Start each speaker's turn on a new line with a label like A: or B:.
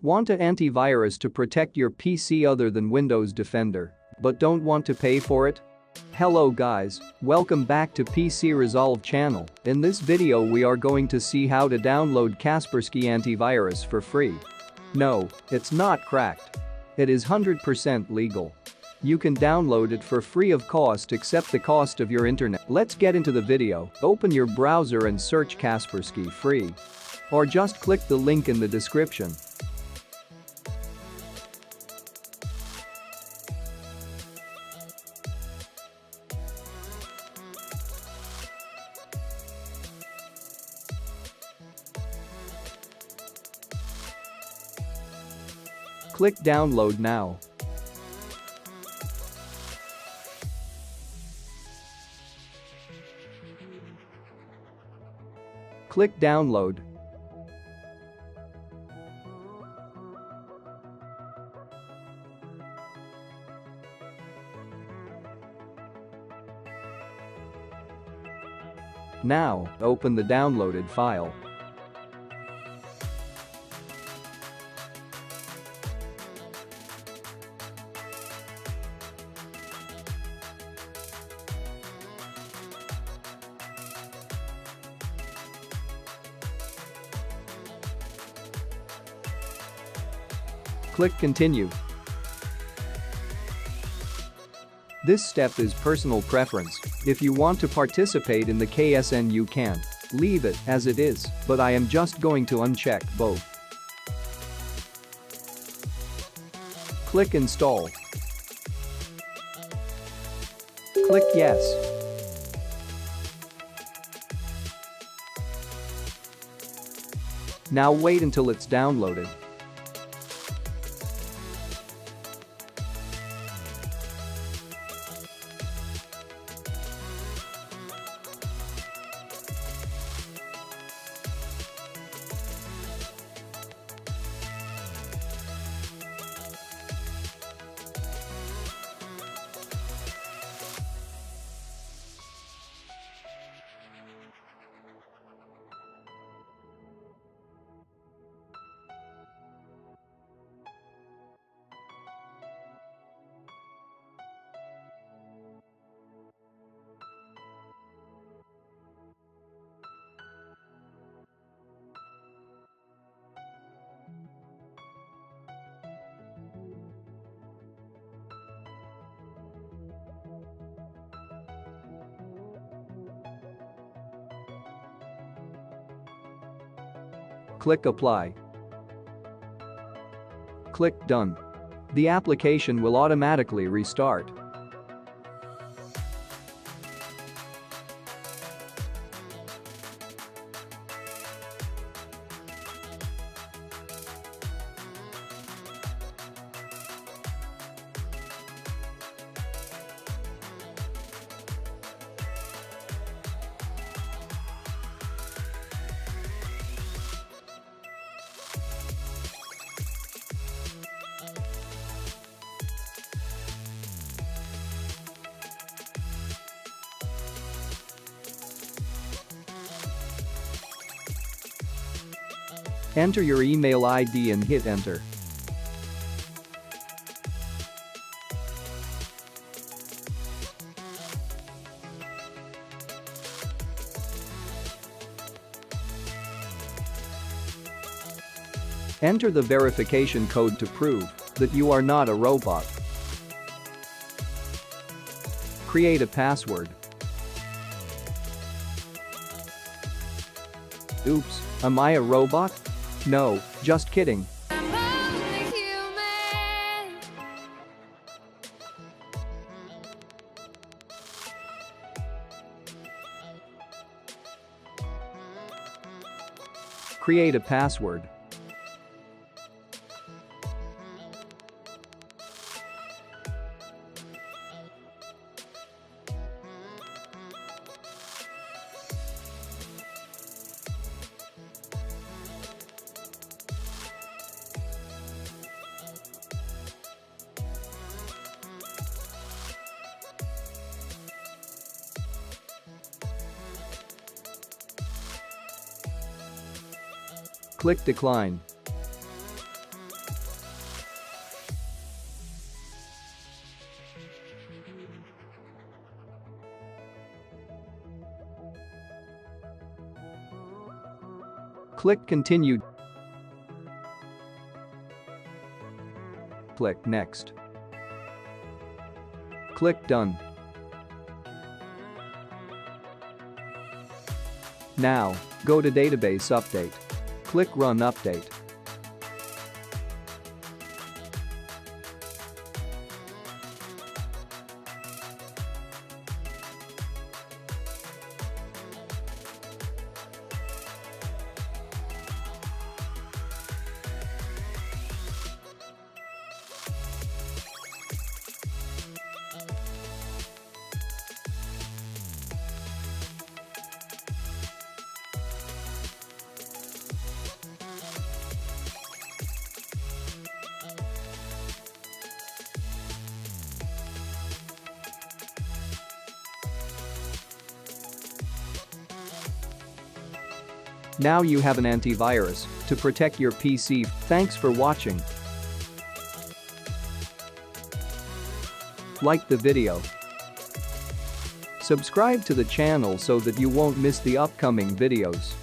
A: Want an antivirus to protect your PC other than Windows Defender, but don't want to pay for it? Hello guys, welcome back to PC Resolve channel. In this video we are going to see how to download Kaspersky antivirus for free. No, it's not cracked. It is 100% legal. You can download it for free of cost except the cost of your internet. Let's get into the video. Open your browser and search Kaspersky free. Or just click the link in the description. Click download now. Click download. Now, open the downloaded file. Click continue. This step is personal preference. If you want to participate in the KSN you can. Leave it as it is, but I am just going to uncheck both. Click install. Click yes. Now wait until it's downloaded. Click apply. Click done. The application will automatically restart. Enter your email ID and hit enter. Enter the verification code to prove that you are not a robot. Create a password. Oops, am I a robot? No, just kidding. Create a password. Click decline. Click Continue. Click Next. Click Done. Now, go to Database Update. Click Run Update. Now you have an antivirus to protect your PC. Thanks for watching. Like the video. Subscribe to the channel so that you won't miss the upcoming videos.